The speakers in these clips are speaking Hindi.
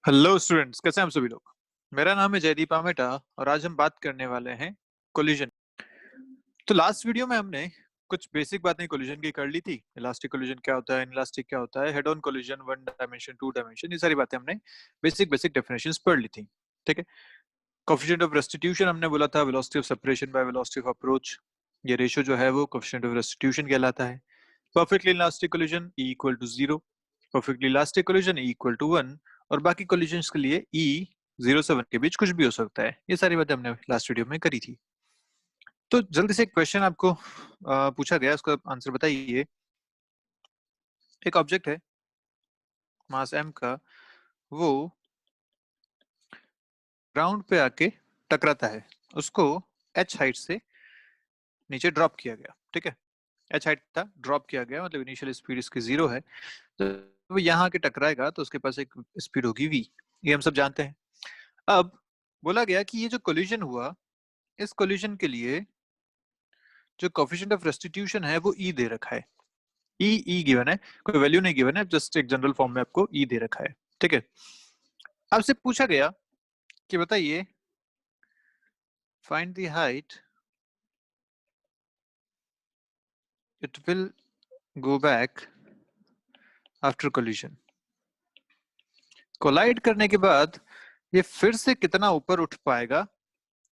हेलो स्टूडेंट्स, कैसे हैं हम सभी लोग। मेरा नाम है जयदीप आमेटा और आज हम बात करने वाले हैं कोलिजन। तो लास्ट वीडियो में हमने कुछ बेसिक बातें कोलिजन की कर ली थी। इलास्टिक कोलिजन क्या होता है, इनलास्टिक क्या होता है, head on collision, one dimension, two dimension, ये सारी बातें हमने बेसिक बेसिक डेफिनेशंस पढ़ ली थी। ठीक है। कोएफिशिएंट ऑफ रेस्टिट्यूशन हमने बोला था velocity of separation by velocity of approach. ये रेशियो जो है वो कोएफिशिएंट ऑफ रेस्टिट्यूशन कहलाता है। Perfectly elastic collision E equal to 0, perfectly elastic collision E equal to 1 और बाकी कोलिजन्स के लिए E 0 से 1 के बीच कुछ भी हो सकता है। ये सारी बातें हमने लास्ट वीडियो में करी थी। तो जल्दी से एक क्वेश्चन आपको पूछा गया, उसका आंसर बताइए। एक ऑब्जेक्ट है मास m का, वो ग्राउंड पे आके टकराता है, उसको h हाइट से नीचे ड्रॉप किया गया। ठीक है, h हाइट था, ड्रॉप किया गया, मतलब इनिशियल स्पीड इसकी 0 है। तो वो यहाँ आके टकराएगा तो उसके पास एक स्पीड होगी v, ये हम सब जानते हैं। अब बोला गया कि ये जो कोलिजन हुआ, इस कोलिजन के लिए जो कोएफिशिएंट ऑफ रेस्टिट्यूशन है वो E दे रखा है। ई गिवन है, कोई वैल्यू नहीं गिवन है, जस्ट एक जनरल फॉर्म में आपको ई दे रखा है। ठीक है। आपसे पूछा गया कि बताइए find the height it will go back after collision. Collide करने के बाद ये फिर से कितना ऊपर उठ पाएगा,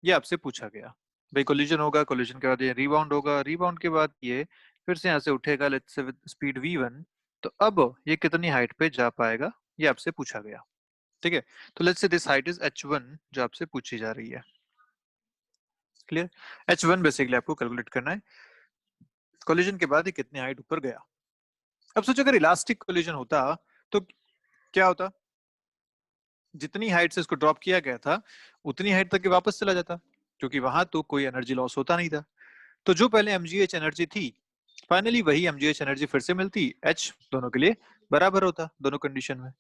ये आपसे पूछा गया। भाई कोलिजन होगा, कोलिजन के बाद ये रिबाउंड होगा, रिबाउंड के बाद ये फिर से यहाँ से उठेगा, let's say with speed v1। तो अब ये कितनी हाइट पे जा पाएगा, ये आपसे पूछा गया। ठीक है। तो let's say this height is h1 जो आपसे पूछी जा रही है। क्लियर। h1 बेसिकली आपको कैलकुलेट करना है, कोलिजन के बाद ये कितनी हाइट ऊपर गया। अब सोचो अगर इलास्टिक कोलिजन होता तो क्या होता, जितनी हाइट से इसको ड्रॉप किया गया था उतनी हाइट तक वापस चला जाता, क्योंकि वहां तो कोई एनर्जी लॉस होता नहीं था। तो जो पहले mgh एनर्जी थी, फाइनली वही mgh एनर्जी फिर से मिलती, h दोनों के लिए बराबर होता दोनों कंडीशन में।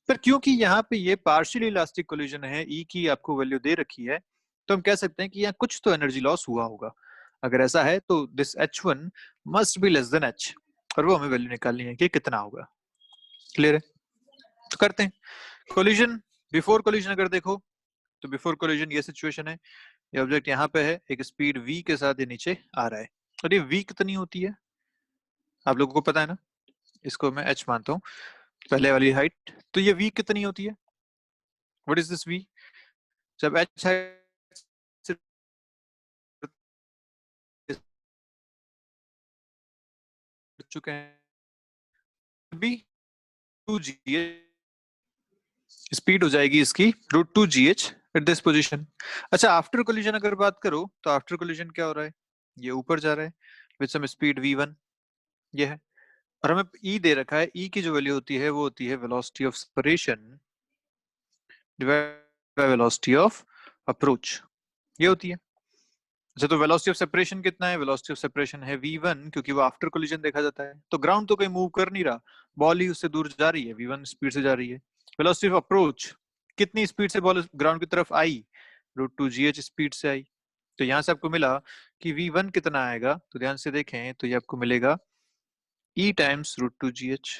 पर क्योंकि यहाँ पे ये पार्शियली इलास्टिक कोलिजन है, E की आपको वैल्यू दे रखी है, तो हम कह सकते हैं कि यहाँ कुछ तो एनर्जी लॉस हुआ होगा। अगर ऐसा है तो this h1 must be less than h, और वो हमें वैल्यू निकालनी है कि कितना होगा। क्लियर है। तो करते हैं कोलिजन। बिफोर कोलिजन अगर देखो तो बिफोर कोलिजन ये सिचुएशन है, ये ऑब्जेक्ट यहाँ पे है, एक स्पीड v के साथ ये नीचे आ रहा है, और ये v कितनी होती है आप लोगों को पता है ना, इसको मैं h मानता हूँ, पहले वाली हाइट। तो ये v कितनी होती है, व्हाट इज दिस v, जब h हाइट से चुके हैं, बी टू जी स्पीड हो जाएगी इसकी √2gh एट दिस पोजीशन। अच्छा, आफ्टर कोलिजन अगर बात करो तो आफ्टर कोलिजन क्या हो रहा है, ये ऊपर जा रहा है विद सम स्पीड v1, ये है, और हमें e दे रखा है। e की जो वैल्यू होती है वो होती है velocity of separation divided by velocity of approach, ये होती है। अच्छा, तो वेलोसिटी ऑफ सेपरेशन कितना है, वेलोसिटी ऑफ सेपरेशन है v1, क्योंकि वो आफ्टर कोलिजन देखा जाता है, तो ग्राउंड तो कहीं मूव कर नहीं रहा, बॉल ही उससे दूर जा रही है, v1 स्पीड से जा रही है। वेलोसिटी ऑफ अप्रोच, कितनी स्पीड से बॉल ग्राउंड की तरफ आई, √2gh स्पीड से आई। तो यहाँ से आपको मिला कि v1 कितना आएगा, तो ध्यान से देखें तो ये आपको मिलेगा e टाइम्स √2gh।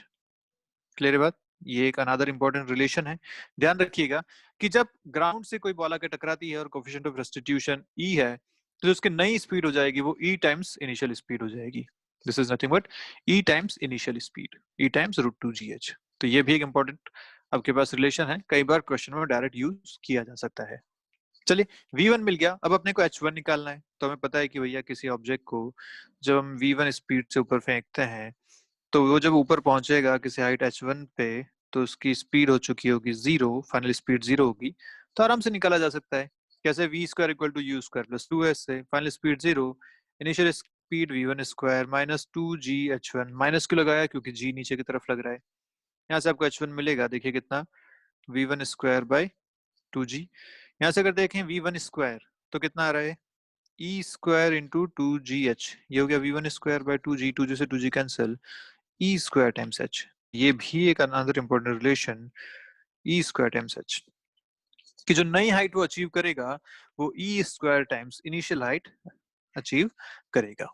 क्लियर है बात, ये एक अनदर इंपॉर्टेंट रिलेशन है। ध्यान रखिएगा कि जब ग्राउंड से कोई बॉल आके टकराती है और कोएफिशिएंट ऑफ रेस्टिट्यूशन e है, तो जो उसकी नई स्पीड हो जाएगी वो e टाइम्स इनिशियल स्पीड हो जाएगी। This is nothing but e times initial speed, e times √2gh। तो ये भी एक इंपॉर्टेंट आपके पास रिलेशन है, कई बार क्वेश्चन में डायरेक्ट यूज किया जा सकता है। चलिए v1 मिल गया, अब अपने को h1 निकालना है। तो हमें पता है कि भैया किसी ऑब्जेक्ट को जब हम v1 स्पीड से ऊपर फेंकते हैं तो वो जब ऊपर पहुंचेगा किसी हाइट h1 पे, तो उसकी स्पीड हो चुकी होगी 0, फाइनल स्पीड 0 होगी। तो आराम से निकाला जा सकता है, कैसे, v² इक्वल टू u²+2s से final speed 0, initial speed v1 square minus 2gh1, minus क्यों लगाया, क्योंकि g नीचे की तरफ लग रहा है। यहाँ से आपको h1 मिलेगा, देखिए कितना, v1 स्क्वायर बाई 2g। यहाँ से अगर देखें v1 स्क्वायर तो कितना आ रहा है, e स्क्वायर इंटू 2gh, ये हो गया v1 square by 2g, 2g से 2g cancel, e square times h। ये भी एक another important relation, e square times h, कि जो नई हाइट वो अचीव करेगा वो e square times initial height achieve करेगा।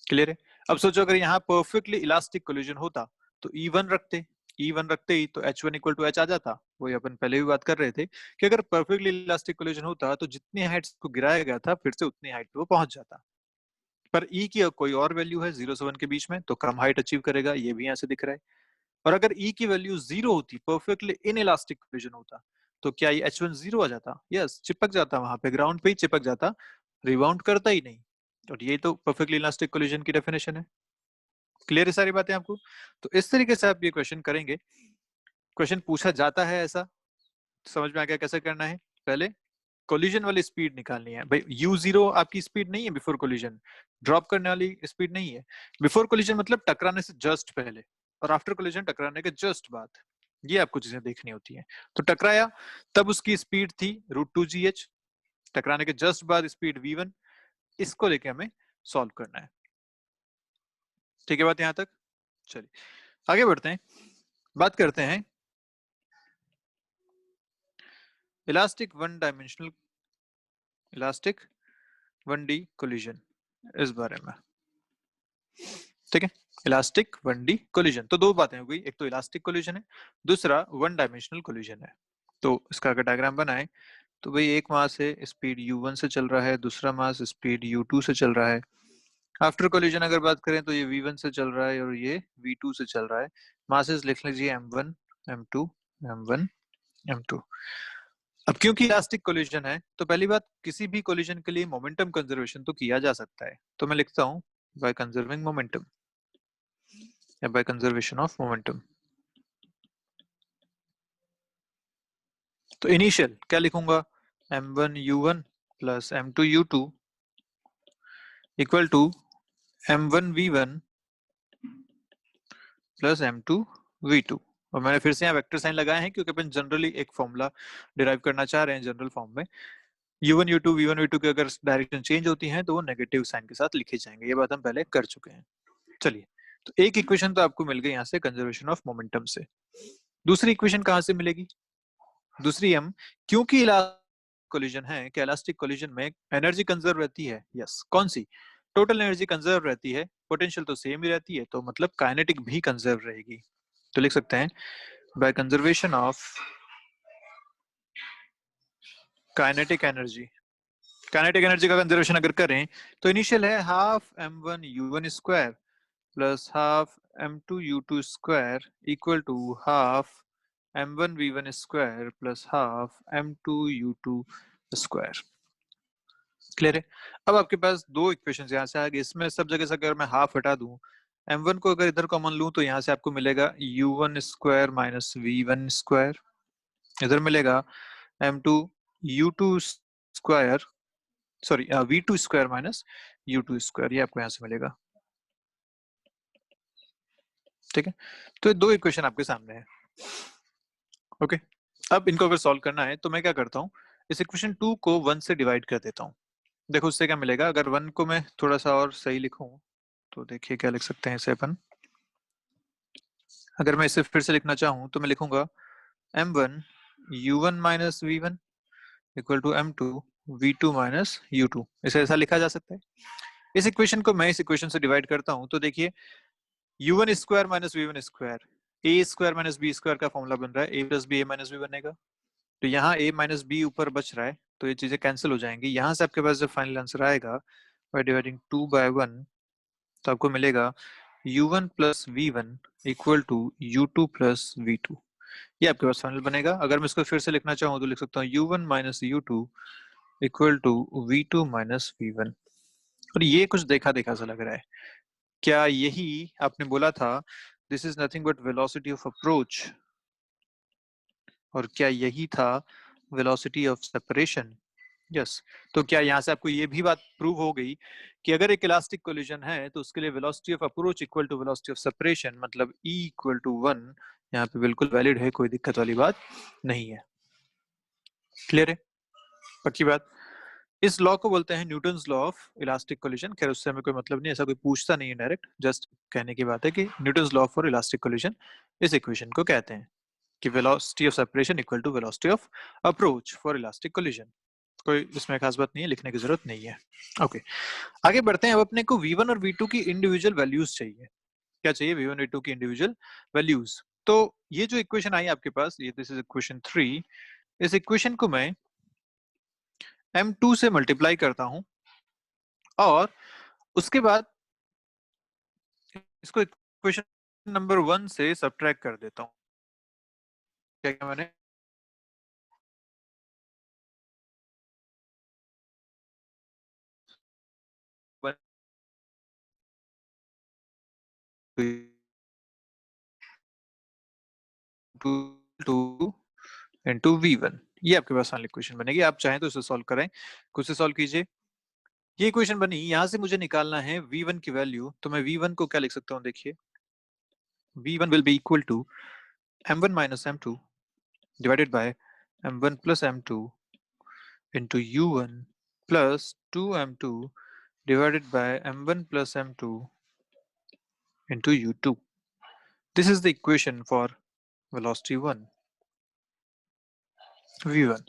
क्लियर है। अब सोचो अगर यहाँ परफेक्टली इलास्टिक कोलिजन होता तो E1 रखते, E1 रखते ही तो H1 इक्वल टू H आ जाता। वही अपन पहले भी बात कर रहे थे कि अगर परफेक्टली इलास्टिक कोलिजन होता तो जितनी हाइट को गिराया गया था फिर से उतनी हाइट पे वो पहुंच जाता। पर E की कोई और वैल्यू है 0 से 1 के बीच में तो कम हाइट अचीव करेगा, ये भी यहाँ से दिख रहा है। और अगर E की वैल्यू 0 होती, परफेक्टली इन इलास्टिक कोलिजन होता, तो क्या ये H1 0 आ जाता? यस, चिपक जाता, वहां पे ग्राउंड पे ही चिपक जाता, रिबाउंड करता ही नहीं। और ये तो परफेक्टली इलास्टिक कोलिजन की डेफिनेशन है। क्लियर है सारी बातें आपको? तो इस तरीके से आप ये क्वेश्चन करेंगे। क्वेश्चन पूछा जाता है ऐसा, समझ में आ गया कैसे करना है? पहले कोलिजन वाली स्पीड निकालनी है भाई। u0 आपकी स्पीड नहीं है बिफोर कोलिजन, ड्रॉप करने वाली स्पीड नहीं है। बिफोर कोलिजन मतलब टकराने से जस्ट पहले, और आफ्टर कोलिजन टकराने के जस्ट बाद। ये आपको चीजें देखनी होती है। तो टकराया तब उसकी स्पीड थी √2gh, टकराने के जस्ट बाद स्पीड v1। इसको लेके हमें सॉल्व करना है। ठीक है बात यहां तक? चलिए आगे बढ़ते हैं, बात करते हैं इलास्टिक वन डी कोलिजन, इस बारे में। ठीक है, इलास्टिक 1D कोलिजन। तो दो बातें हो गई, एक तो इलास्टिक कोलिजन है, दूसरा वन डायमेंशनल कोलिजन है। तो इसका अगर डायग्राम बनाए तो भाई एक मास है, स्पीड u1 से चल रहा है, दूसरा मास स्पीड u2 से चल रहा है। आफ्टर कोलिजन अगर बात करें तो ये v1 से चल रहा है और ये v2 से चल रहा है। मासेस लिख लीजिए m1 m2 m1 m2। अब क्योंकि इलास्टिक कोलिजन है तो पहली बात, किसी भी कोलिजन के लिए मोमेंटम कंजर्वेशन तो किया जा सकता है। तो मैं लिखता हूं बाय कंजर्विंग मोमेंटम या बाय कंजर्वेशन ऑफ मोमेंटम। तो इनिशियल क्या लिखूंगा, m1u1 plus m2u2 equal to m1v1 plus m2v2। और मैंने फिर से यहाँ वेक्टर साइन लगाए हैं क्योंकि अपन जनरली एक फॉर्मूला डिराइव करना चाह रहे हैं जनरल फॉर्म में। u1 u2 v1 v2 की अगर डायरेक्शन चेंज होती है तो वो नेगेटिव साइन के साथ लिखे जाएंगे, ये बात हम पहले कर चुके हैं। चलिए, तो एक इक्वेशन तो आपको मिल गई यहाँ से कंजर्वेशन ऑफ मोमेंटम से। दूसरी इक्वेशन कहाँ से मिलेगी? दूसरी हम, क्योंकि कोलिजन है, क्या इलास्टिक कोलिजन में एनर्जी कंजर्व रहती है? यस। कौन सी? टोटल एनर्जी कंजर्व रहती है, पोटेंशियल तो सेम ही रहती है, तो मतलब काइनेटिक भी कंजर्व रहेगी। तो लिख सकते हैं by conservation of kinetic energy. Kinetic energy का कंजर्वेशन अगर करें तो इनिशियल है half m1u1 square plus half m2u2 square equal to half m1v1 square plus half m2u2 square. Clear है? अब आपके पास दो इक्वेशन यहाँ से आ गए, इसमें सब जगह से अगर मैं हाफ हटा दूं, m1 को अगर इधर कॉमन लूं तो यहाँ से आपको मिलेगा u1 square minus v1 square, इधर मिलेगा m2u2 square, sorry v2 square minus u2 square, ये आपको यहाँ से मिलेगा। ठीक है, तो ये दो इक्वेशन आपके सामने है। ओके, अब इनको अगर सॉल्व करना है तो मैं क्या करता हूँ, इस इक्वेशन 2 को 1 से डिवाइड कर देता हूँ। देखो उससे क्या मिलेगा, अगर 1 को मैं थोड़ा सा और सही लिखूं तो देखिए क्या लिख सकते हैं इसे अपन। अगर मैं इसे फिर से लिखना चाहूं तो मैं लिखूंगा m1 u1 minus v1 equal to m2 v2 minus u2। इसे ऐसा लिखा जा सकता है। इस इक्वेशन को मैं इस इक्वेशन से डिवाइड करता हूं तो देखिए u1 square minus v1 square, a square minus b square का फॉर्मूला बन रहा है, a plus B a minus B बनेगा। तो यहाँ a माइनस बी ऊपर बच रहा है तो ये चीजें कैंसिल हो जाएंगी। यहाँ से आपके पास जब फाइनल आंसर आएगा बाय डिवाइडिंग 2 बाय 1 तो आपको मिलेगा u1 plus v1 equal to u2 plus v2। ये आपके पास फाइनल बनेगा। अगर मैं इसको फिर से लिखना चाहूँ तो लिख सकता हूँ u1 minus u2 equal to v2 minus v1। और ये कुछ देखा देखा सा लग रहा है। क्या यही आपने बोला था this is nothing but velocity of approach, और क्या यही था वेलोसिटी ऑफ सेपरेशन? यस। तो क्या यहाँ से आपको ये भी बात प्रूव हो गई कि अगर एक इलास्टिक कोलिजन है तो उसके लिए velocity of approach equal to velocity of separation, मतलब E इक्वल टू 1 यहाँ पे बिल्कुल वैलिड है, कोई दिक्कत वाली बात नहीं है। क्लियर है? पक्की बात। इस लॉ को बोलते हैं Newton's law of elastic collision. खैर उससे हमें कोई मतलब नहीं, ऐसा कोई पूछता नहीं है डायरेक्ट, जस्ट कहने की बात है कि Newton's law for elastic collision इस इक्वेशन को कहते हैं कि velocity of separation equal to velocity of approach for elastic collision. कोई इसमें खास बात नहीं है, लिखने की जरूरत नहीं है। ओके, आगे बढ़ते हैं। अब अपने को v1 और v2 की इंडिविजुअल वैल्यूज चाहिए। क्या चाहिए? v1 v2 की इंडिविजुअल वैल्यूज। तो ये जो इक्वेशन आई आपके पास, ये दिस इज इक्वेशन 3, इस इक्वेशन को मैं m2 से मल्टीप्लाई करता हूं और उसके बाद इसको इक्वेशन नंबर 1 से सब्ट्रैक्ट कर देता हूं। क्या क्या मैंने टू इंटू v1, ये आपके पास फाइनल इक्वेशन बनेगी। आप चाहें तो इसे सॉल्व करें, खुद से सॉल्व कीजिए। ये इक्वेशन बनी, यहां से मुझे निकालना है v1 की वैल्यू, तो मैं v1 को क्या लिख सकता हूं, देखिए v1 will be equal to m1 minus m2 divided by m1 plus m2 into u1 plus 2m2 divided by m1 plus m2 into u2. This is the equation for velocity 1 v1।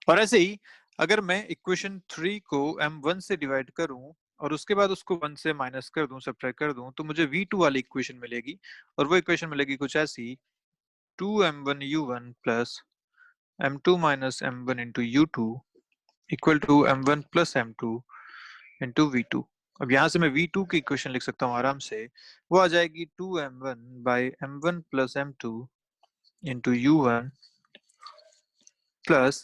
और ऐसे ही अगर मैं इक्वेशन 3 को m1 से डिवाइड करूं और उसके बाद उसको 1 से माइनस कर दूं, सब्ट्रैक्ट कर दूं, तो मुझे v2 वाली इक्वेशन मिलेगी। और वो इक्वेशन मिलेगी कुछ ऐसी, 2m1 u1 plus m2 minus m1 into u2 equal to m1 plus m2 into v2। अब यहाँ से मैं v2 की इक्वेशन लिख सकता हूँ आराम से, वो आ जाएगी 2m1 by m1 plus m2 into u1 plus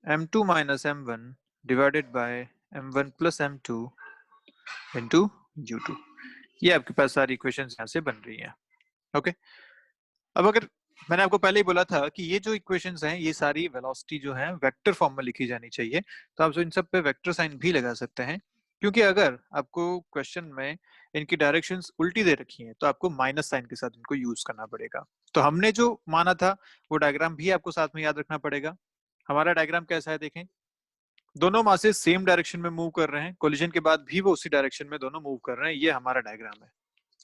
m2 minus m1 divided by m1 plus m2 into u2। ये आपके पास सारी इक्वेशंस यहाँ से बन रही हैं। ओके, अब अगर मैंने आपको पहले ही बोला था कि ये जो इक्वेशंस हैं ये सारी वेलोसिटी जो है वेक्टर फॉर्म में लिखी जानी चाहिए, तो आप इन सब पे वेक्टर साइन भी लगा सकते हैं, क्योंकि अगर आपको क्वेश्चन में इनकी डायरेक्शंस उल्टी दे रखी हैं तो आपको माइनस साइन के साथ इनको यूज करना पड़ेगा। तो हमने जो माना था वो डायग्राम भी आपको साथ में याद रखना पड़ेगा। हमारा डायग्राम कैसा है, देखें, दोनों मासेस सेम डायरेक्शन में मूव कर रहे हैं, कोलिजन के बाद भी वो उसी डायरेक्शन में दोनों मूव कर रहे हैं, ये हमारा डायग्राम है।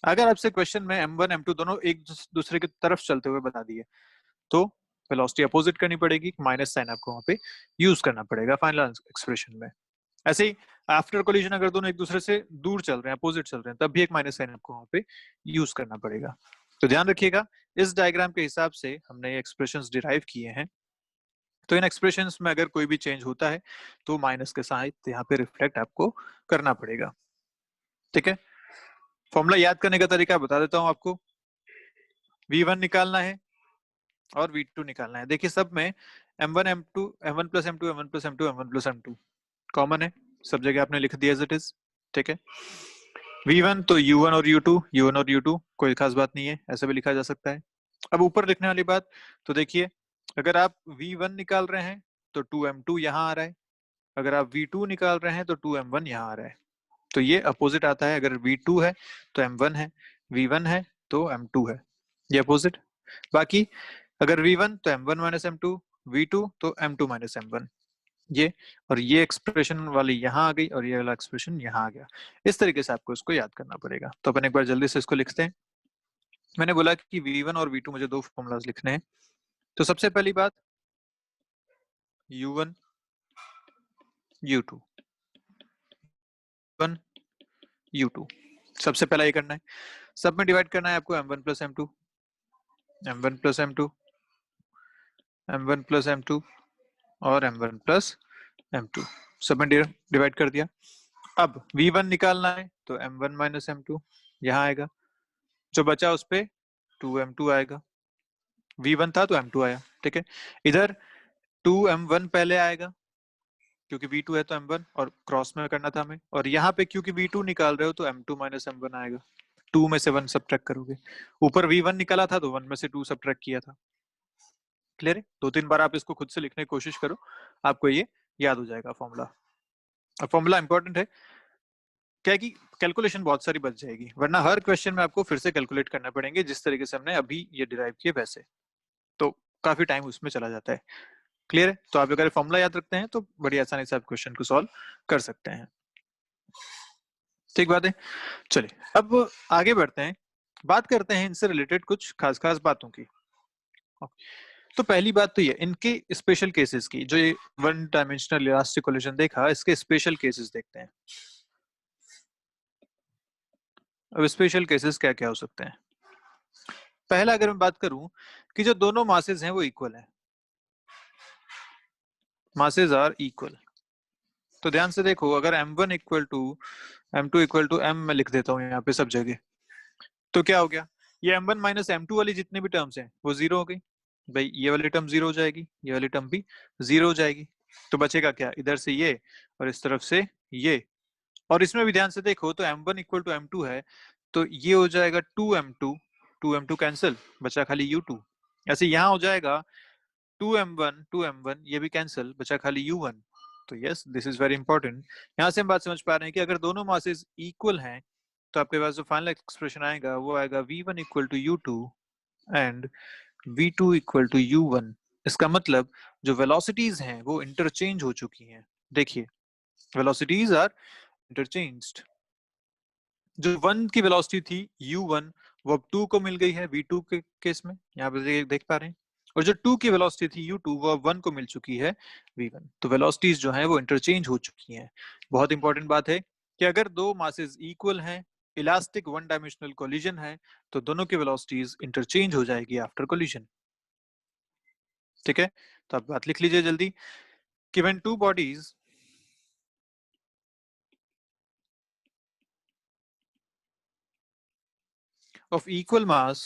अगर आपसे क्वेश्चन में m1 m2 दोनों एक दूसरे की तरफ चलते हुए बता दिए तो वेलोसिटी अपोजिट करनी पड़ेगी, माइनस साइन आपको वहां पे यूज करना पड़ेगा फाइनल एक्सप्रेशन में। ऐसे ही आफ्टर कोलिजन अगर दोनों एक दूसरे से दूर चल रहे हैं, अपोजिट चल रहे हैं, तब भी एक माइनस साइन आपको वहां पे यूज करना पड़ेगा। तो ध्यान रखिएगा, इस डायग्राम के हिसाब से हमने ये एक्सप्रेशंस डिराइव किए हैं। तो इन एक्सप्रेशंस में अगर कोई भी चेंज होता है तो माइनस के साथ यहाँ पे रिफ्लेक्ट आपको करना पड़ेगा। ठीक है, फॉर्मूला याद करने का तरीका बता देता हूँ आपको। v1 निकालना है और v2 निकालना है। देखिए सब में m1 m2 m1 plus m2 m1 plus m2 m1 plus m2 common है, सब जगह आपने लिख दिया एज इट इज। ठीक है, v1 तो u1 और u2 कोई खास बात नहीं है, ऐसा भी लिखा जा सकता है। अब ऊपर लिखने वाली बात, तो देखिए अगर आप v1 निकाल रहे हैं तो 2m2 यहाँ आ रहा है, अगर आप v2 निकाल रहे हैं तो 2m1 यहाँ आ रहा है। तो ये अपोजिट आता है, अगर v2 है तो m1 है, v1 है तो m2 है, ये अपोजिट। बाकी अगर v1 तो m1 माइनस m2, v2 तो m2 माइनस m1, ये और ये एक्सप्रेशन वाली यहाँ आ गई और ये वाला एक्सप्रेशन यहाँ आ गया। इस तरीके से आपको इसको याद करना पड़ेगा। तो अपन एक बार जल्दी से इसको लिखते हैं। मैंने बोला कि v1 और v2 मुझे दो फॉर्मूलाज लिखने हैं। तो सबसे पहली बात u1 u2 1 u2, सबसे पहला ये करना है। सब में डिवाइड करना है आपको m1 plus m2 m1 plus m2 m1 plus m2 और m1 प्लस m2, सब में डिवाइड कर दिया। अब v1 निकालना है तो m1 माइनस m2 यहाँ आएगा, जो बचा उस पे 2m2 आएगा, v1 था तो m2 आया। ठीक है, इधर 2m1 पहले आएगा क्योंकि v2 है तो m1 और क्रॉस में करना था हमें, और यहाँ पे क्योंकि v2 निकाल रहे हो तो m2 माइनस m1 आएगा, 2 में से 1 सब्ट्रैक्ट करोगे, ऊपर v1 निकाला था तो 1 में से 2 सब्ट्रैक्ट किया था। क्लियर है, 2-3 बार आप इसको खुद से लिखने की कोशिश करो, आपको ये याद हो जाएगा फॉर्मूला। और फॉर्मूला इंपॉर्टेंट है, क्या है कि कैलकुलेशन बहुत सारी बच जाएगी, वरना हर क्वेश्चन में आपको फिर से कैलकुलेट करना पड़ेंगे जिस तरीके से हमने अभी ये डिराइव किए वैसे, तो काफी टाइम उसमें चला जाता है। क्लियर है, तो आप अगर फॉर्मूला याद रखते हैं तो बड़ी आसानी से आप क्वेश्चन को सॉल्व कर सकते हैं। ठीक बात है, चलिए अब आगे बढ़ते हैं, बात करते हैं इनसे रिलेटेड कुछ खास खास बातों की। तो पहली बात तो ये इनके स्पेशल केसेस की, जो ये वन डायमेंशनल इलास्टिक कोलिजन देखा, इसके स्पेशल केसेस देखते हैं। अब स्पेशल केसेस क्या क्या हो सकते हैं। पहला अगर मैं बात करूं कि जो दोनों मासेस हैं वो इक्वल है, मासेस आर इक्वल, तो ध्यान से देखो, अगर m1 equal to m2 equal to m, मैं लिख देता हूँ यहाँ पे सब जगह, तो क्या हो गया, ये m1 माइनस m2 वाली जितने भी टर्म्स हैं वो जीरो हो गई, भाई ये वाली टर्म जीरो हो जाएगी, ये वाली टर्म भी जीरो हो जाएगी, तो बचेगा क्या, इधर से ये और इस तरफ से ये, और इसमें भी ध्यान से देखो तो m1 इक्वल टू m2 है, तो ये हो जाएगा 2m2, 2m2 कैंसिल, बचा खाली u2, ऐसे यहाँ हो जाएगा 2m1 ये भी कैंसिल, बचा खाली u1। तो yes, this is very important, यहाँ से हम बात समझ पा रहे हैं कि अगर दोनों मासेस इक्वल हैं तो आपके पास जो फाइनल एक्सप्रेशन आएगा वो आएगा v1 equal to u2 and v2 equal to u1। इसका मतलब जो वेलोसिटीज हैं वो इंटरचेंज हो चुकी हैं, देखिए वेलोसिटीज आर इंटरचेंज्ड, जो 1 की वेलोसिटी थी u1 वो अब 2 को मिल गई है v2 के केस में, यहाँ पे देख पा रहे हैं, और जो 2 की वेलोसिटी थी u2 वो अब 1 को मिल चुकी है v1, तो वेलोसिटीज जो है वो इंटरचेंज हो चुकी हैं। बहुत इंपॉर्टेंट बात है कि अगर दो मासेस इक्वल हैं, इलास्टिक वन डायमेंशनल कोलिजन है, तो दोनों की वेलोसिटीज इंटरचेंज हो जाएगी आफ्टर कोलिजन। ठीक है, तो आप बात लिख लीजिए जल्दी कि when two bodies of equal mass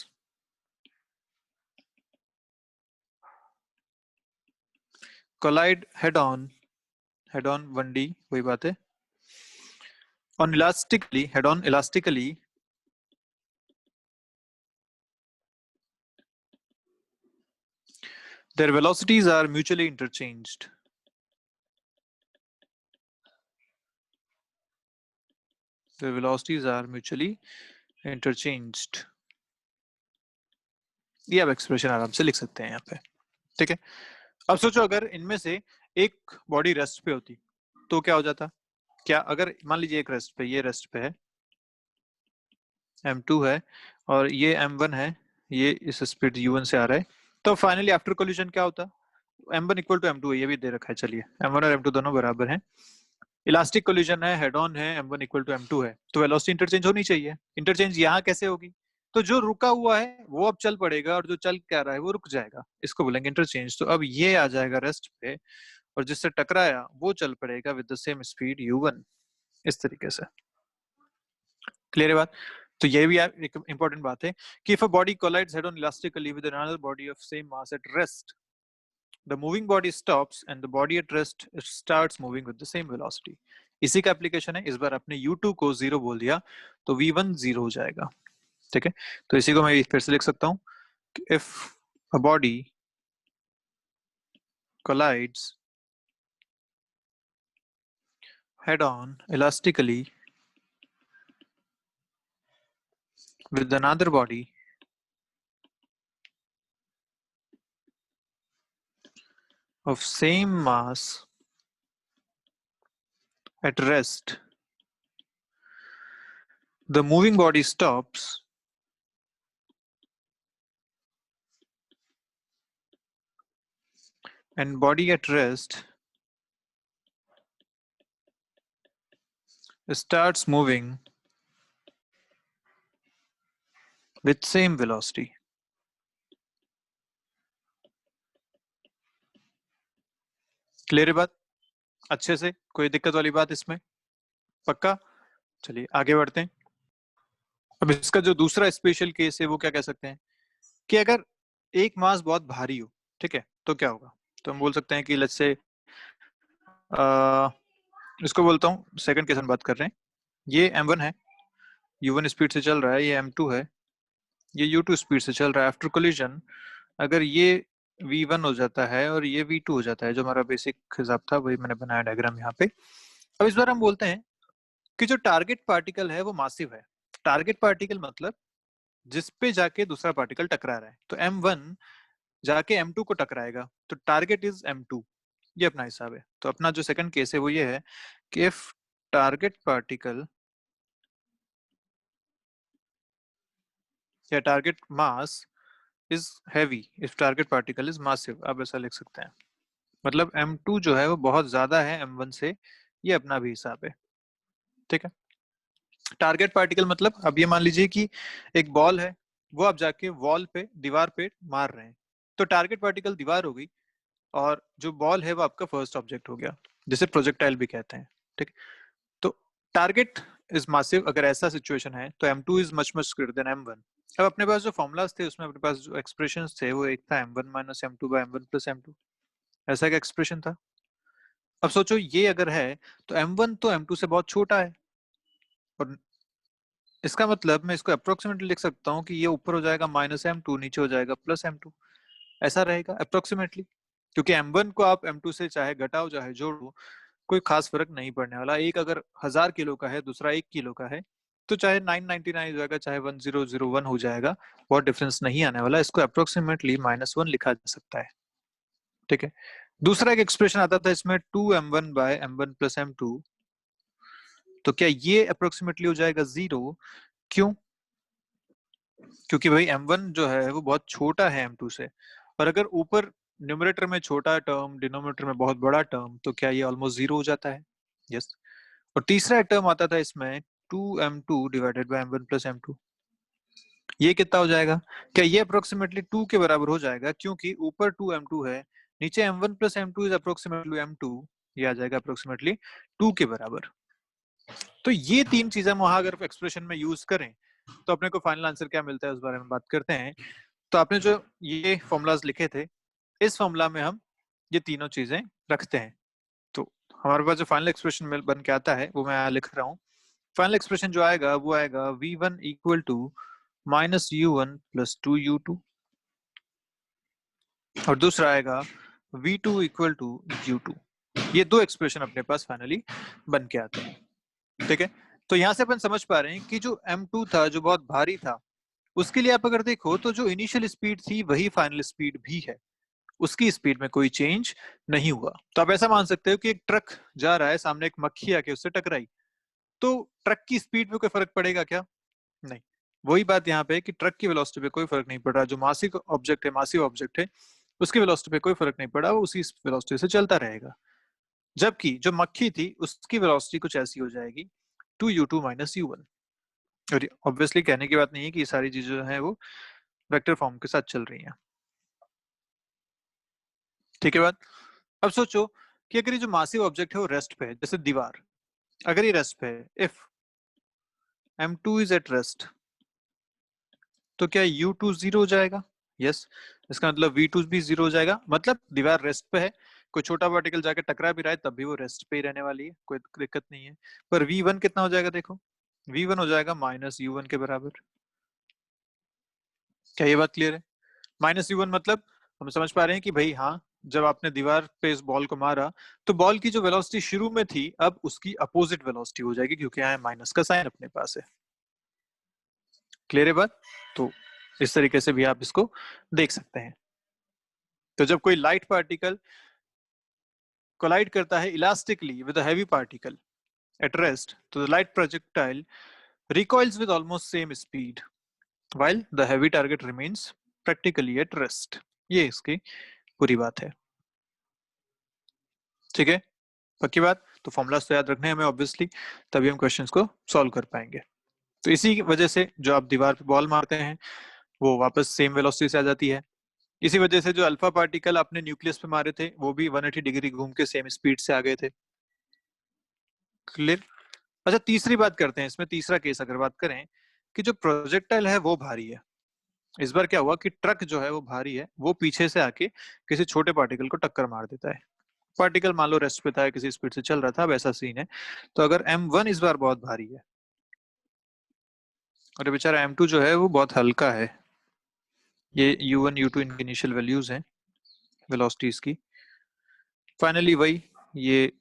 collide head on 1D, वही बात है, on elastically their velocities are mutually interchanged, their velocities are mutually interchanged, ये आप एक्सप्रेशन आराम से लिख सकते हैं यहाँ पे। ठीक है, अब सोचो अगर इनमें से एक बॉडी रेस्ट पे होती तो क्या हो जाता, क्या अगर मान लीजिए एक रेस्ट पे, ये रेस्ट पे है, m2 है और ये m1 है, ये इस स्पीड u1 से आ रहा है, तो फाइनली आफ्टर कोलिजन क्या होता, m1 इक्वल टू m2 है, ये भी दे रखा है, चलिए m1 और m2 दोनों बराबर हैं, इलास्टिक कोलिजन है, हेड ऑन है, m1 इक्वल टू m2 है, तो वेलोसिटी इंटरचेंज होनी चाहिए, इंटरचेंज यहाँ कैसे होगी, तो जो रुका हुआ है वो अब चल पड़ेगा और जो चल क्या रहा है वो रुक जाएगा, इसको बोलेंगे इंटरचेंज, तो अब ये आ जाएगा रेस्ट पे और जिससे टकराया वो चल पड़ेगा with the same speed u1, इस तरीके से। क्लियर है बात, तो ये भी एक इंपॉर्टेंट बात है कि if a body collides head on elastically with another body of same mass at rest, the moving body stops and the body at rest starts moving with the same velocity। इसी का एप्लीकेशन है, इस बार आपने u2 को जीरो बोल दिया तो v1 जीरो हो जाएगा। ठीक है, तो इसी को मैं फिर से लिख सकता हूं, if a body collides head on elastically with another body of same mass at rest, the moving body stops and body at rest starts moving with same velocity। Clear है बात अच्छे से, कोई दिक्कत वाली बात इसमें, पक्का? चलिए आगे बढ़ते हैं। अब इसका जो दूसरा स्पेशल केस है वो क्या कह सकते हैं कि अगर एक मास बहुत भारी हो, ठीक है, तो क्या होगा, तो हम बोल सकते हैं कि लेट्स से इसको बोलता हूँ सेकंड केस हम बात कर रहे हैं, ये m1 है, u1 स्पीड से चल रहा है, ये m2 है, ये u2 स्पीड से चल रहा है, आफ्टर कोलिजन अगर ये v1 हो जाता है और ये v2 हो जाता है, जो हमारा बेसिक हिसाब था वही मैंने बनाया डायग्राम यहाँ पे। अब इस बार हम बोलते हैं कि जो टारगेट पार्टिकल है वो मासिव है, टारगेट पार्टिकल मतलब जिस पे जाके दूसरा पार्टिकल टकरा रहा है, तो m1 जाके m2 को टकराएगा, तो टारगेट इज m2, ये अपना हिसाब है। तो अपना जो सेकंड केस है वो ये है कि इफ टारगेट पार्टिकल या target mass is heavy, if target particle is massive, आप ऐसा लिख सकते हैं, मतलब m2 जो है वो बहुत ज्यादा है m1 से, ये अपना भी हिसाब है। ठीक है, टारगेट पार्टिकल मतलब अब ये मान लीजिए कि एक बॉल है, वो आप जाके वॉल पे, दीवार पे मार रहे हैं, तो टारगेट पार्टिकल दीवार हो गई और जो बॉल है वो आपका फर्स्ट ऑब्जेक्ट हो गया, जिसे प्रोजेक्टाइल भी कहते हैं। ठीक, तो टारगेट इज मासिव। अगर ऐसा सिचुएशन है तो m2 is much much greater than m1। अब अपने पास जो फॉर्मुलाज थे उसमें अपने पास जो एक्सप्रेशंस थे वो एक था m1 minus m2 bye m1 plus m2, ऐसा एक एक्सप्रेशन था। अब सोचो ये अगर है तो m1 तो m2 से बहुत छोटा है, और इसका मतलब मैं इसको अप्रोक्सीमेटली लिख सकता हूँ कि ये ऊपर हो जाएगा माइनस m2, नीचे हो जाएगा प्लस m2, ऐसा रहेगा अप्रोक्सीमेटली। क्योंकि m1 को आप m2 से चाहे घटाओ चाहे जोड़ो कोई खास फर्क नहीं पड़ने वाला। एक अगर 1000 किलो का है, दूसरा 1 किलो का है, तो चाहे 999 हो जाएगा चाहे 1001 हो जाएगा, बहुत डिफरेंस नहीं आने वाला। इसको अप्रोक्सीमेटली -1 लिखा जा सकता है। ठीक है, दूसरा एक एक्सप्रेशन आता था इसमें 2m1 bye m1 plus m2, तो क्या ये अप्रोक्सीमेटली हो जाएगा 0? क्यों? क्योंकि भाई m1 जो है वो बहुत छोटा है m2 से, और अगर ऊपर न्यूमरेटर में छोटा टर्म डिनोमिनेटर में बहुत बड़ा टर्म, तो क्या ये ऑलमोस्ट 0 हो जाता है? यस। और तीसरा एक टर्म आता था इसमें 2m2 divided by m1 plus m2, ये कितना हो जाएगा? क्या ये अप्रोक्सीमेटली 2 के बराबर हो जाएगा? क्योंकि ऊपर 2m2 है, नीचे m1 plus m2 is approximately m2, ये आ जाएगा अप्रोक्सीमेटली 2 के बराबर। तो ये तीन चीजें हम वहां अगर एक्सप्रेशन में यूज करें तो अपने को फाइनल आंसर क्या मिलता है उस बारे में बात करते हैं। तो आपने जो ये फॉर्मूलाज लिखे थे, इस फॉर्मूला में हम ये तीनों चीजें रखते हैं, तो हमारे पास जो फाइनल एक्सप्रेशन बन के आता है वो मैं यहाँ लिख रहा हूँ। फाइनल एक्सप्रेशन जो आएगा वो आएगा v1 equal to minus u1 plus 2u2, और दूसरा आएगा v2 इक्वल टू u2। ये दो एक्सप्रेशन अपने पास फाइनली बन के आते हैं। ठीक है, तो यहाँ से अपन समझ पा रहे हैं कि जो m2 था जो बहुत भारी था, उसके लिए आप अगर देखो तो जो इनिशियल स्पीड थी वही फाइनल स्पीड भी है, उसकी स्पीड में कोई चेंज नहीं हुआ। तो आप ऐसा मान सकते हो कि एक ट्रक जा रहा है, सामने एक मक्खी आके उससे टकराई, तो ट्रक की स्पीड में कोई फर्क पड़ेगा क्या? नहीं। वही बात यहाँ पे है कि ट्रक की वेलोसिटी पे कोई फर्क नहीं पड़ रहा, जो मासिव ऑब्जेक्ट है उसकी वेलोसिटी पे कोई फर्क नहीं पड़ा, वो उसी वेलोसिटी से चलता रहेगा। जबकि जो मक्खी थी उसकी वेलोसिटी कुछ ऐसी हो जाएगी 2u2 माइनस u1। और ऑब्वियसली कहने की बात नहीं है कि ये सारी चीजें जो है वो वेक्टर फॉर्म के साथ चल रही हैं। ठीक है बात। अब सोचो कि अगर ये जो मासिव ऑब्जेक्ट है वो रेस्ट पे है, जैसे दीवार, अगर ये रेस्ट पे है, if m2 is eight rest, तो क्या u2 0 हो जाएगा? यस। इसका मतलब v2 भी 0 हो जाएगा, मतलब दीवार रेस्ट पे है, कोई छोटा पार्टिकल जाके टकरा भी रहा है तब भी वो रेस्ट पे ही रहने वाली है, कोई दिक्कत नहीं है। पर v1 कितना हो जाएगा? देखो v1 हो जाएगा माइनस u1 के बराबर। क्या ये बात क्लियर है? माइनस u1 मतलब हम समझ पा रहे हैं कि भाई हाँ, जब आपने दीवार पे इस बॉल को मारा तो बॉल की जो वेलोसिटी शुरू में थी अब उसकी अपोजिट वेलोसिटी हो जाएगी, क्योंकि यहाँ माइनस का साइन अपने पास है। क्लियर है बात? तो इस तरीके से भी आप इसको देख सकते हैं। तो जब कोई लाइट पार्टिकल कोलाइड करता है elastically with a heavy particle at rest, तो the light projectile recoils with almost same speed while the heavy target remains practically at rest। ये इसकी पूरी बात है। ठीक है, पक्की बात। तो फॉर्मूलाज तो याद रखने हैं हमें ऑब्वियसली, तभी हम क्वेश्चंस को सॉल्व कर पाएंगे। तो इसी की वजह से जो आप दीवार पे बॉल मारते हैं वो वापस सेम वेलोसिटी से आ जाती है। इसी वजह से जो अल्फा पार्टिकल आपने न्यूक्लियस पे मारे थे वो भी 180 डिग्री घूम के सेम स्पीड से आ गए थे। क्लियर? अच्छा, तीसरी बात करते हैं इसमें, तीसरा केस अगर बात करें कि जो प्रोजेक्टाइल है वो भारी है। इस बार क्या हुआ कि ट्रक जो है वो भारी है, वो पीछे से आके किसी छोटे पार्टिकल को टक्कर मार देता है। पार्टिकल मान लो रेस्ट पे था, किसी स्पीड से चल रहा था, वैसा सीन है। तो अगर m1 इस बार बहुत भारी है और ये बेचारा m2 जो है वो बहुत हल्का है, ये u1 u2 इनकी इनिशियल वैल्यूज हैं वेलोसिटीज की। फाइनली वही ये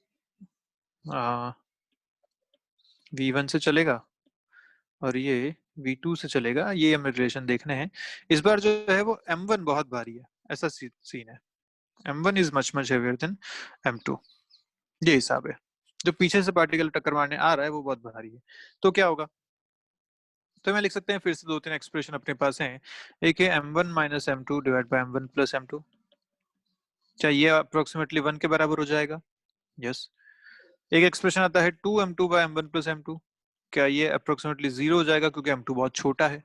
v1 से चलेगा और ये v2 से चलेगा, ये हमें रिलेशन देखने हैं। इस बार जो है वो m1 बहुत भारी है, ऐसा सीन है। m1 is much much heavier than m2, ये हिसाब है। जो पीछे से पार्टिकल टक्कर मारने आ रहा है वो बहुत भारी है, तो क्या होगा? तो मैं लिख सकते हैं फिर से दो तीन एक्सप्रेशन अपने पास हैं। एक है m1 minus m2 divide by m1 plus m2, क्या ये अप्रोक्सीमेटली 1 के बराबर हो जाएगा? यस। एक एक्सप्रेशन आता है 2m2 bye m1 plus m2, क्या ये अप्रोक्सीमेटली 0 हो जाएगा क्योंकि m2 बहुत छोटा है?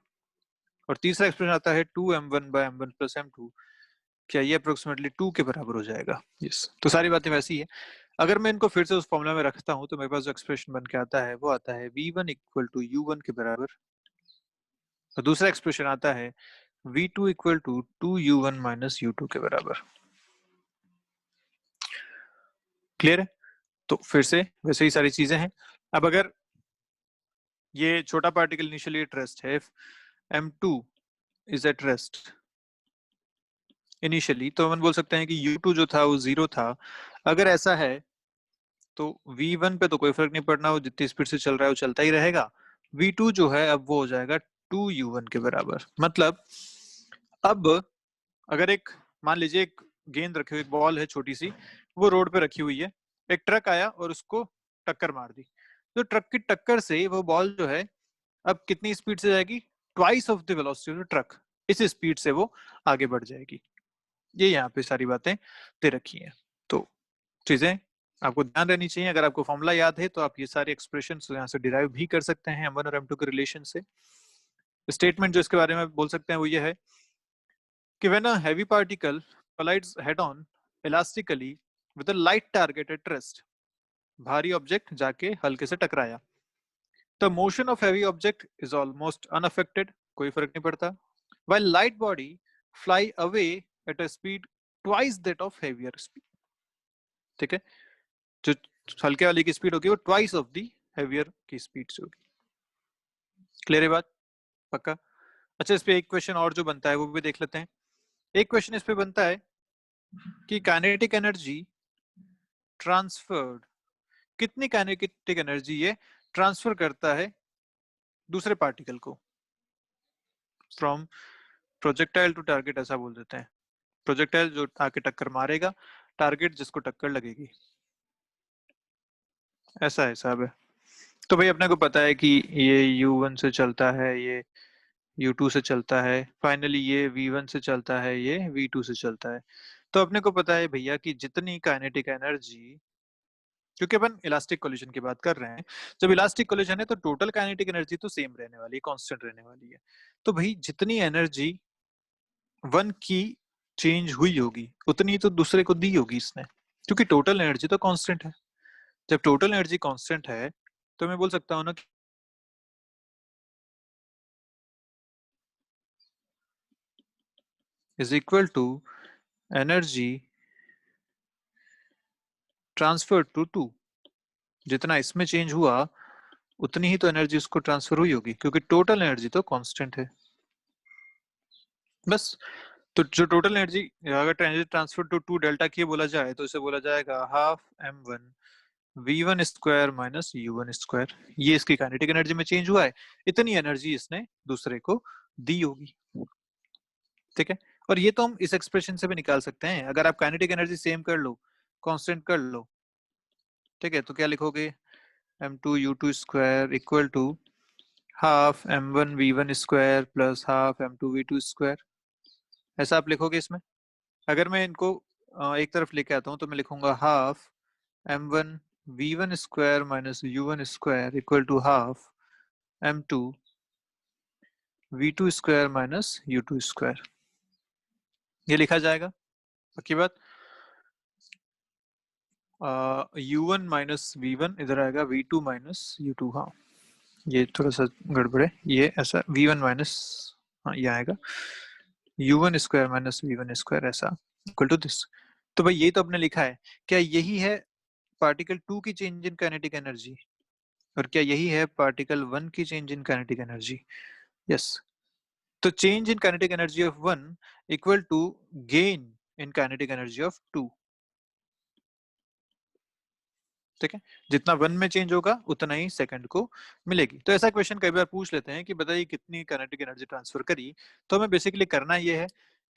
और तीसरा एक्सप्रेशन आता है 2m1 by m1 plus m2, क्या ये अप्रोक्सीमेटली 2 के बराबर हो जाएगा? यस, तो सारी बातें वैसी है। अगर मैं इनको फिर से उस फॉर्मूला में रखता हूं तो मेरे पास जो एक्सप्रेशन बन के आता है वो आता है v1 इक्वल टू u1 के बराबर, और दूसरा एक्सप्रेशन आता है v2 equal to 2u1 minus u2 के बराबर। क्लियर है? तो फिर से वैसे ही सारी चीजें हैं। अब अगर ये छोटा पार्टिकल इनिशियली एट रेस्ट है, if m2 is at rest initially, तो हम बोल सकते हैं कि u2 जो था वो 0 था। अगर ऐसा है तो v1 पे तो कोई फर्क नहीं पड़ना, वो जितनी स्पीड से चल रहा है वो चलता ही रहेगा। v2 जो है अब वो हो जाएगा 2u1 के बराबर। मतलब अब अगर एक, मान लीजिए एक गेंद रखी हुई, एक बॉल है छोटी सी, वो रोड पे रखी हुई है, एक ट्रक आया और उसको टक्कर मार दी, तो ट्रक की टक्कर से वो बॉल जो है अब कितनी स्पीड से जाएगी? Twice of the velocity of truck, इस स्पीड से वो आगे बढ़ जाएगी। ये यहाँ पे सारी बातें दे रखी हैं। तो चीजें आपको ध्यान रहनी चाहिए। अगर आपको फॉर्मूला याद है तो आप ये सारे एक्सप्रेशन यहाँ से डिराइव भी कर सकते हैं m1 और m2 के रिलेशन से। स्टेटमेंट जो इसके बारे में बोल सकते हैं वो ये है कि when a heavy particle collides head on elastically with a light target at rest, भारी ऑब्जेक्ट जाके हल्के से टकराया, the motion of heavy object is almost unaffected, कोई फर्क नहीं पड़ता, while light body fly away at a speed twice that of heavier speed। ठीक है, जो हल्के वाले की स्पीड होगी वो ट्वाइस ऑफ दी हेवियर की स्पीड से होगी। क्लियर है बात? पक्का? अच्छा, इस पे एक क्वेश्चन और जो बनता है वो भी देख लेते हैं। एक क्वेश्चन इस पे बनता है कि काइनेटिक एनर्जी ट्रांसफर्ड, कितनी काइनेटिक एनर्जी ये ट्रांसफर करता है दूसरे पार्टिकल को, फ्रॉम प्रोजेक्टाइल टू टारगेट, ऐसा बोल देते हैं। प्रोजेक्टाइल जो आके टक्कर मारेगा, टारगेट जिसको टक्कर लगेगी, ऐसा हिसाब है। तो भाई अपने को पता है कि ये u1 से चलता है, ये u2 से चलता है, फाइनली ये v1 से चलता है, ये v2 से चलता है। तो अपने को पता है भैया कि जितनी काइनेटिक एनर्जी, क्योंकि अपन इलास्टिक कोलिजन की बात कर रहे हैं, जब इलास्टिक कोलिजन है तो टोटल काइनेटिक एनर्जी तो सेम रहने वाली है, कांस्टेंट रहने वाली है। तो भाई जितनी एनर्जी वन की चेंज हुई होगी उतनी तो दूसरे को दी होगी इसने, क्योंकि टोटल एनर्जी तो कांस्टेंट है। जब टोटल एनर्जी कांस्टेंट है तो मैं बोल सकता हूँ ना is equal to energy transfer to two, जितना इसमें चेंज हुआ उतनी ही तो एनर्जी उसको ट्रांसफर हुई होगी, क्योंकि टोटल एनर्जी तो कांस्टेंट है। बस, तो जो टोटल एनर्जी अगर energy transfer to two delta की बोला जाए तो इसे बोला जाएगा half m1 v1 square minus u1 square. ये इसकी काइनेटिक एनर्जी में चेंज हुआ है, इतनी एनर्जी इसने दूसरे को दी होगी। ठीक है, और ये तो हम इस एक्सप्रेशन से भी निकाल सकते हैं। अगर आप काइनेटिक एनर्जी सेम कर लो, कांस्टेंट कर लो, ठीक है, तो क्या लिखोगे? m2 u2 square equal to half m1 v1 square plus half m2 v2 square, ऐसा आप लिखोगे इसमें। अगर मैं इनको एक तरफ लेके आता हूँ तो मैं लिखूंगा half m1 v1 square minus u1 square equal to half m2 v2 square minus u2 square. ये लिखा जाएगा, पक्की बात। u1 माइनस v1 इधर आएगा v2 माइनस u2, हाँ ये थोड़ा सा गड़बड़ है, ये ऐसा v1 माइनस, हाँ ये आएगा u1 square minus v1 square, ऐसा इक्वल टू दिस। तो भाई ये तो आपने लिखा है, क्या यही है पार्टिकल 2 की चेंज इन काइनेटिक एनर्जी? और क्या यही है पार्टिकल 1 की change in kinetic energy? Yes. तो change in kinetic energy of 1 equal to gain in kinetic energy of 2। ठीक है, जितना 1 में चेंज होगा उतना ही सेकंड को मिलेगी। तो ऐसा क्वेश्चन कई बार पूछ लेते हैं कि बताइए कितनी काइनेटिक एनर्जी ट्रांसफर करी। तो हमें बेसिकली करना ये है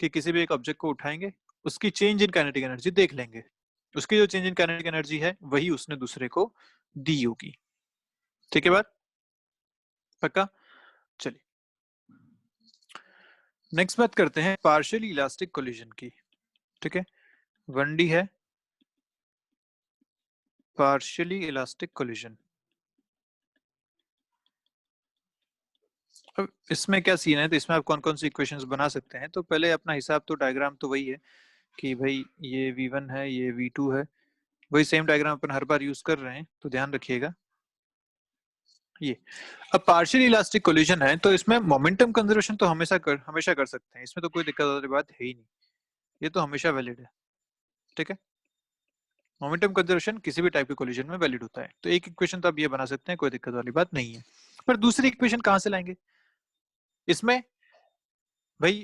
कि किसी भी एक ऑब्जेक्ट को उठाएंगे, उसकी चेंज इन काइनेटिक एनर्जी देख लेंगे, उसकी जो चेंज इन काइनेटिक एनर्जी है वही उसने दूसरे को दी होगी। ठीक है बात, पक्का? चलिए नेक्स्ट बात करते हैं पार्शियली इलास्टिक कोलिजन की। ठीक है, 1D है पार्शियली इलास्टिक कोलिजन। अब इसमें क्या सीन है, तो इसमें आप कौन कौन सी इक्वेशंस बना सकते हैं, तो पहले अपना हिसाब तो डायग्राम तो वही है कि भाई ये V1 है, ये V2 है, वही सेम डायग्राम अपन हर बार यूज कर रहे हैं, तो ध्यान रखिएगा। ये अब पार्शियल इलास्टिक कोलिजन है, तो इसमें मोमेंटम कंजर्वेशन तो हमेशा कर सकते हैं, इसमें तो कोई दिक्कत वाली बात है ही नहीं, ये तो हमेशा वैलिड है। ठीक है, मोमेंटम कंजर्वेशन किसी भी टाइप के कोलिजन में वैलिड होता है, तो एक इक्वेशन तो आप ये बना सकते हैं, कोई दिक्कत वाली बात नहीं है। पर दूसरी इक्वेशन कहां से लाएंगे इसमें? भाई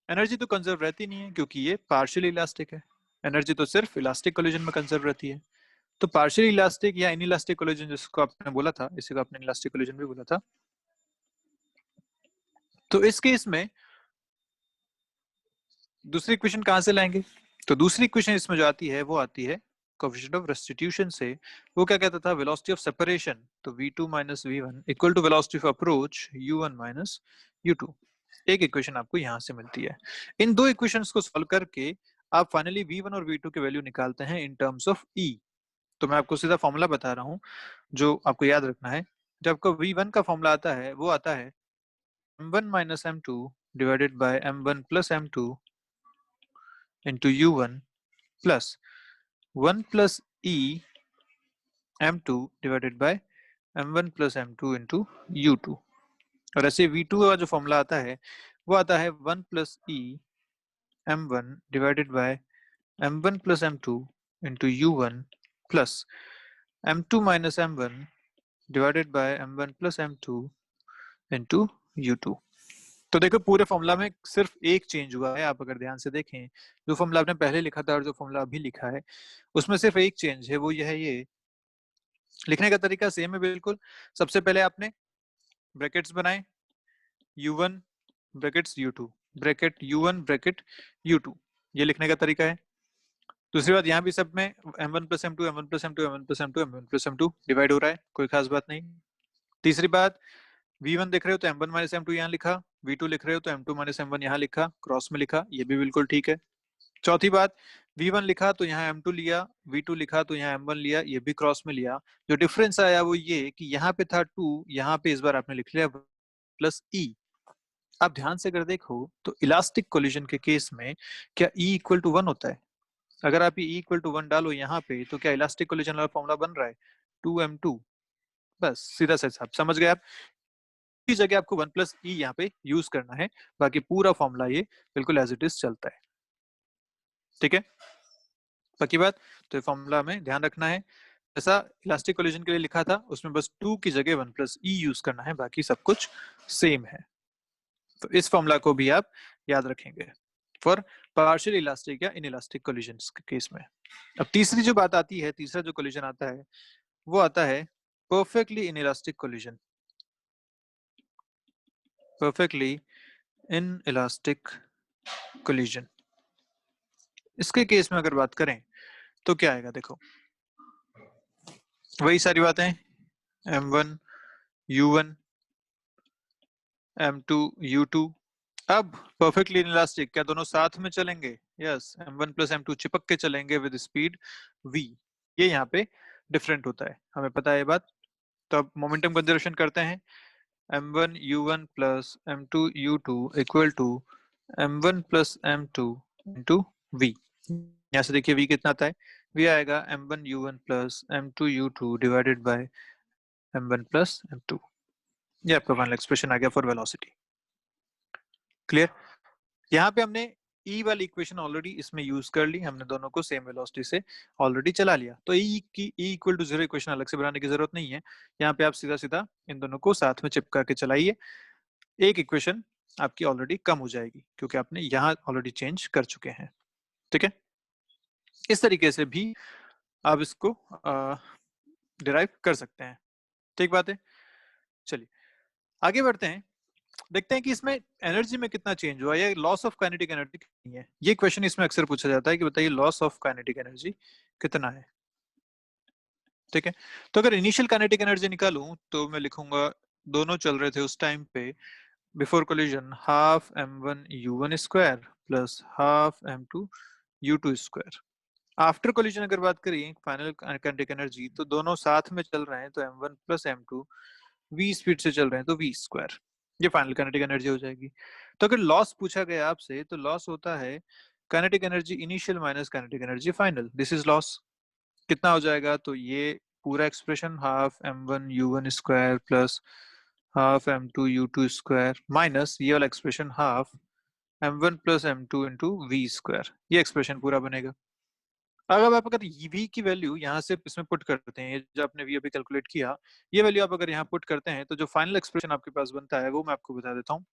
एनर्जी तो कंजर्व रहती नहीं है, क्योंकि ये पार्शियल इलास्टिक है, एनर्जी तो सिर्फ इलास्टिक कोलिजन में कंजर्व रहती है। तो पार्शियल इलास्टिक या इनइलास्टिक कोलिजन जिसको आपने बोला था, इसी को आपने इलास्टिक कोलिजन भी बोला था, तो इस केस में दूसरी इक्वेशन कहां से लाएंगे? तो दूसरी इक्वेशन इसमें जो आती है वो आती है कोएफिशिएंट ऑफ रेस्टिट्यूशन से। वो क्या कहता था? वेलोसिटी ऑफ सेपरेशन, तो v2 minus v1 equal to velocity of approach u1 minus u2। एक इक्वेशन आपको यहां से मिलती है। इन दो इक्वेशंस को सॉल्व करके आप फाइनली v1 और v2 की वैल्यू निकालते हैं इन टर्म्स ऑफ e। तो मैं आपको सीधा फॉर्मूला बता रहा हूं जो आपको याद रखना है। जब आपको v1 का फॉर्मूला आता है वो आता है m1 minus m2 divided by m1 plus m2 into u1 plus 1 plus e m2 divided by m1 plus m2 into u2। और ऐसे v2 का जो फॉर्मूला आता है वो आता है 1 plus e m1 divided by m1 plus m2 into u1 plus m2 minus m1 divided by m1 plus m2 into u2। तो देखो पूरे फॉर्मूला में सिर्फ एक चेंज हुआ है, आप अगर ध्यान से देखें जो फॉर्मूला आपने पहले लिखा था और जो फॉर्मूला अभी लिखा है उसमें सिर्फ एक चेंज है, वो यह है ये लिखने का तरीका सेम है बिल्कुल। सबसे पहले आपने ब्रैकेट्स बनाए u1 brackets u2 bracket u1 bracket u2, ये लिखने का तरीका है। दूसरी बात यहाँ भी सब में m1 plus m2 m1 plus m2 m1 plus m2 m1 plus m2 divide हो रहा है, कोई खास बात नहीं। तीसरी बात v1 देख रहे हो तो m1 माइनस m2 यहाँ लिखा, v2 लिख रहे हो तो m2 माइनस m1 यहाँ लिखा, क्रॉस में लिखा, ये भी बिल्कुल ठीक है। चौथी बात v1 लिखा तो यहाँ m2 लिया, v2 लिखा तो यहाँ m1 लिया, ये भी क्रॉस में लिया। जो डिफरेंस आया वो ये कि यहाँ पे था 2, यहाँ पे इस बार आपने लिख लिया प्लस e। आप ध्यान से अगर देखो तो इलास्टिक कोलिजन के केस में क्या e इक्वल टू 1 होता है? अगर आप e इक्वल टू 1 डालो यहाँ पे तो क्या इलास्टिक कोलिजन वाला फॉर्मूला बन रहा है 2m2। बस सीधा सा हिसाब समझ गए आप। इस जगह आपको 1 प्लस ई यहाँ पे यूज करना है, बाकी पूरा फॉर्मूला ये बिल्कुल एज इट इज चलता है। ठीक है, पक्की बात। तो फॉर्मूला में ध्यान रखना है, जैसा इलास्टिक कोलिजन के लिए लिखा था उसमें बस 2 की जगह 1 प्लस ई यूज करना है, बाकी सब कुछ सेम है। तो इस फॉर्मूला को भी आप याद रखेंगे फॉर पार्शियल इलास्टिक या इनइलास्टिक कोलिजन के केस में। अब तीसरी जो बात आती है, तीसरा जो कोलिजन आता है वो आता है perfectly inelastic collision. Perfectly inelastic collision, इसके केस में अगर बात करें तो क्या आएगा? देखो वही सारी बातें m1 u1 m2 u2। अब परफेक्टली इनइलास्टिक क्या दोनों साथ में चलेंगे? यस, m1 प्लस m2 चिपक के चलेंगे विद स्पीड v। ये यहाँ पे डिफरेंट होता है, हमें पता है ये बात। तो अब मोमेंटम कंजर्वेशन करते हैं, m1 u1 plus m2 u2 equal to m1 plus m2 into v। यहाँ से देखिए v कितना आता है, v आएगा m1 u1 plus m2 u2 divided by m1 plus m2। ये आपका फाइनल एक्सप्रेशन आ गया फॉर वेलोसिटी। क्लियर? यहाँ पे हमने E वाली इक्वेशन ऑलरेडी इसमें यूज कर ली, हमने दोनों को सेम वेलोसिटी से ऑलरेडी चला लिया, तो E की E इक्वल टू 0 इक्वेशन अलग से बनाने की जरूरत नहीं है। यहाँ पे आप सीधा सीधा इन दोनों को साथ में चिपका के चलाइए, एक इक्वेशन आपकी ऑलरेडी कम हो जाएगी क्योंकि आपने यहाँ ऑलरेडी चेंज कर चुके हैं। ठीक है, इस तरीके से भी आप इसको डिराइव कर सकते हैं। ठीक बात है, चलिए आगे बढ़ते हैं, देखते हैं कि इसमें एनर्जी में कितना चेंज हुआ या लॉस ऑफ काइनेटिक एनर्जी कितनी है। ये क्वेश्चन इसमें अक्सर पूछा जाता है कि बताइए लॉस ऑफ काइनेटिक एनर्जी कितना है। ठीक है, तो अगर इनिशियल काइनेटिक एनर्जी निकालूं तो मैं लिखूंगा दोनों चल रहे थे उस टाइम पे before collision half m1 u1 square plus half m2 u2 square. After collision अगर बात करें फाइनल काइनेटिक एनर्जी तो दोनों साथ में चल रहे हैं, तो m1 plus m2 v speed से चल रहे हैं तो v स्क्वायर, ये फाइनल काइनेटिक एनर्जी हो जाएगी। तो अगर लॉस पूछा गया आपसे तो लॉस होता है kinetic energy initial minus kinetic energy final, this is loss. कितना हो जाएगा, तो ये पूरा expression half m1 u1 square plus half m2 u2 square minus ये वाला expression half m1 plus m2 into v square, ये एक्सप्रेशन पूरा बनेगा। अगर v की वैल्यू यहाँ से इसमें पुट करते हैं, ये जो आपने v अभी कैलकुलेट किया, ये वैल्यू आप अगर यहाँ पुट करते हैं तो जो फाइनल एक्सप्रेशन आपके पास बनता है वो मैं आपको बता देता हूँ।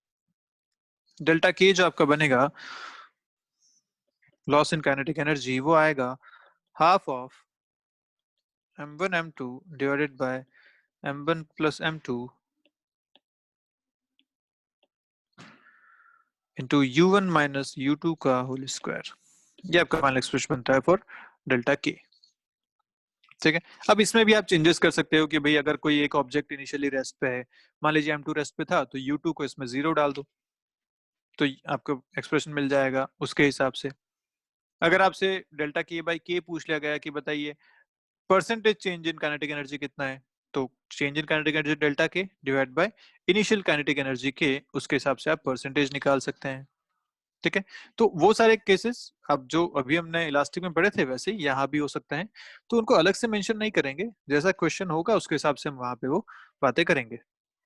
डेल्टा के जो आपका बनेगा लॉस इन काइनेटिक एनर्जी, वो आएगा half of m1 m2 divided by m1 plus m2 into u1 minus u2 का होल स्क्वायर, ये आपका फाइनल एक्सप्रेशन बनता है फॉर डेल्टा के। ठीक है, अब इसमें भी आप चेंजेस कर सकते हो कि भाई अगर कोई एक ऑब्जेक्ट इनिशियली रेस्ट पे है, मान लीजिए m2 रेस्ट पे था, तो u2 को इसमें 0 डाल दो तो आपको एक्सप्रेशन मिल जाएगा उसके हिसाब से। अगर आपसे डेल्टा के बाई के पूछ लिया गया कि बताइए percentage change in kinetic energy कितना है, तो change in kinetic energy delta के divide by initial kinetic energy के, उसके हिसाब से आप परसेंटेज निकाल सकते हैं। ठीक है, तो वो सारे केसेस अब जो अभी हमने इलास्टिक में पढ़े थे वैसे ही यहाँ भी हो सकते हैं, तो उनको अलग से मेंशन नहीं करेंगे, जैसा क्वेश्चन होगा उसके हिसाब से हम वहां पे वो बातें करेंगे।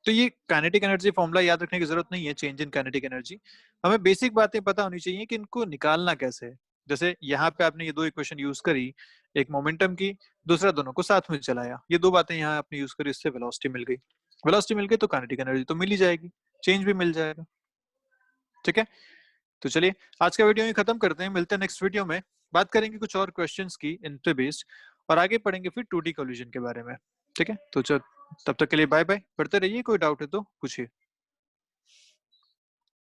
तो ये काइनेटिक एनर्जी फॉर्मूला याद रखने की जरूरत नहीं है, चेंज इन काइनेटिक एनर्जी, हमें बेसिक बातें पता होनी चाहिए कि इनको निकालना कैसे है। जैसे यहाँ पे आपने ये दो इक्वेशन यूज करी, एक मोमेंटम की, दूसरा दोनों को साथ में चलाया, ये दो बातें यहाँ आपने यूज करी, इससे वेलोसिटी मिल गई, वेलोसिटी मिल गई तो काइनेटिक एनर्जी तो मिल ही जाएगी, चेंज भी मिल जाएगा। ठीक है, तो चलिए आज का वीडियो ही खत्म करते हैं, मिलते हैं नेक्स्ट वीडियो में, बात करेंगे कुछ और क्वेश्चंस की इन पे बेस्ड, और आगे पढ़ेंगे फिर 2D कोलिजन के बारे में। ठीक है, तो चल तब तक के लिए बाय बाय, पढ़ते रहिए, कोई डाउट है तो पूछिए।